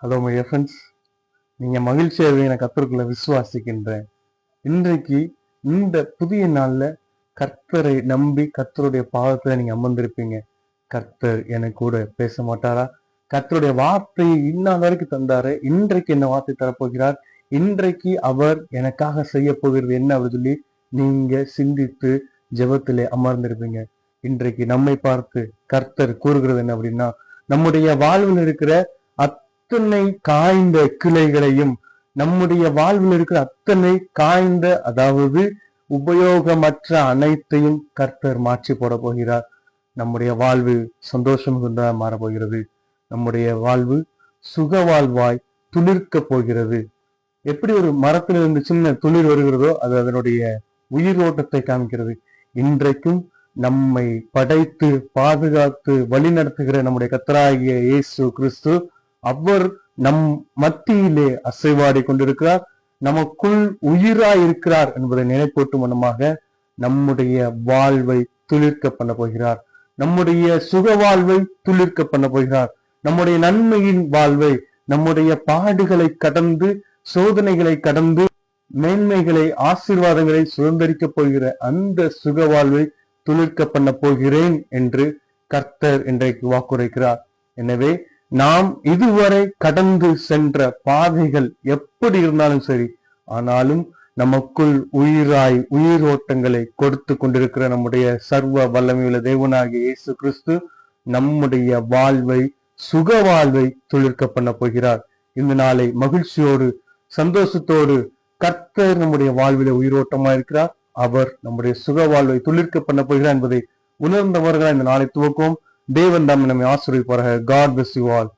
Hello my friends, நீங்க மகிழ்ச்சியாக என கர்த்தருக்குள்ள விசுவாசிக்கின்றேன். இன்றைக்கு இந்த புதிய நாள்ல கர்த்தரை நம்பி கர்த்தருடைய பாதத்துல நீங்க அமர்ந்திருப்பீங்க. கர்த்தர் எனக்கு கூட பேச மாட்டாரா? கர்த்தருடைய வார்த்தையை இந்நாள் வரைக்கும் தந்தாரு, இன்றைக்கு என்ன வார்த்தை தரப்போகிறார், இன்றைக்கு அவர் எனக்காக செய்ய போகிறது என்ன அப்படின்னு சொல்லி நீங்க சிந்தித்து ஜெபத்திலே அமர்ந்திருப்பீங்க. இன்றைக்கு நம்மை பார்த்து கர்த்தர் கூறுகிறது என்ன அப்படின்னா, நம்முடைய வாழ்வில் இருக்கிற அத்தனை காய்ந்த கிளைகளையும், நம்முடைய வாழ்வில் இருக்கிற அத்தனை காய்ந்த, அதாவது உபயோகமற்ற அனைத்தையும் கர்த்தர் மாற்றி போட போகிறார். நம்முடைய வாழ்வு சந்தோஷம் கொண்டா மாறப்போகிறது. நம்முடைய வாழ்வு சுக வாழ்வாய் துளிர்க்க போகிறது. எப்படி ஒரு மரத்திலிருந்து சின்ன துளிர் வருகிறதோ அது அதனுடைய உயிரோட்டத்தை காமிக்கிறது. இன்றைக்கும் நம்மை படைத்து பாதுகாத்து வழி நடத்துகிற நம்முடைய கர்த்தராகிய இயேசு கிறிஸ்து, அவர் நம் மத்தியிலே அசைவாடி கொண்டிருக்கிறார், நமக்குள் உயிராய் இருக்கிறார் என்பதை நினைப்பூட்டும் மனமாக நம்முடைய வாழ்வை துளிர்க்க பண்ண போகிறார். நம்முடைய சுக வாழ்வை துளிர்க்க பண்ண போகிறார். நம்முடைய நன்மையின் வாழ்வை, நம்முடைய பாடுகளை கடந்து, சோதனைகளை கடந்து, மேன்மைகளை, ஆசீர்வாதங்களை சுதந்திரிக்க போகிற அந்த சுக வாழ்வை துளிர்க்க பண்ண போகிறேன் என்று கர்த்தர் இன்றைக்கு வாக்குரைக்கிறார். எனவே நாம் இதுவரை கடந்து சென்ற பாதைகள் எப்படி இருந்தாலும் சரி, ஆனாலும் நமக்குள் உயிராய் உயிரோட்டங்களை கொடுத்து கொண்டிருக்கிற நம்முடைய சர்வ வல்லமையுள்ள தேவனாகிய இயேசு கிறிஸ்து நம்முடைய வாழ்வை, சுக வாழ்வை துளிர்க்க பண்ண போகிறார். இந்த நாளை மகிழ்ச்சியோடு சந்தோஷத்தோடு கர்த்தர் நம்முடைய வாழ்வில உயிரோட்டமா இருக்கிறார், அவர் நம்முடைய சுக வாழ்வை துளிர்க்க பண்ண போகிறார் என்பதை உணர்ந்தவர்களாக இந்த நாளை துவக்குவோம். தேவன் தாம் நம்மை ஆசீர்வதிப்பாராக. God bless you all.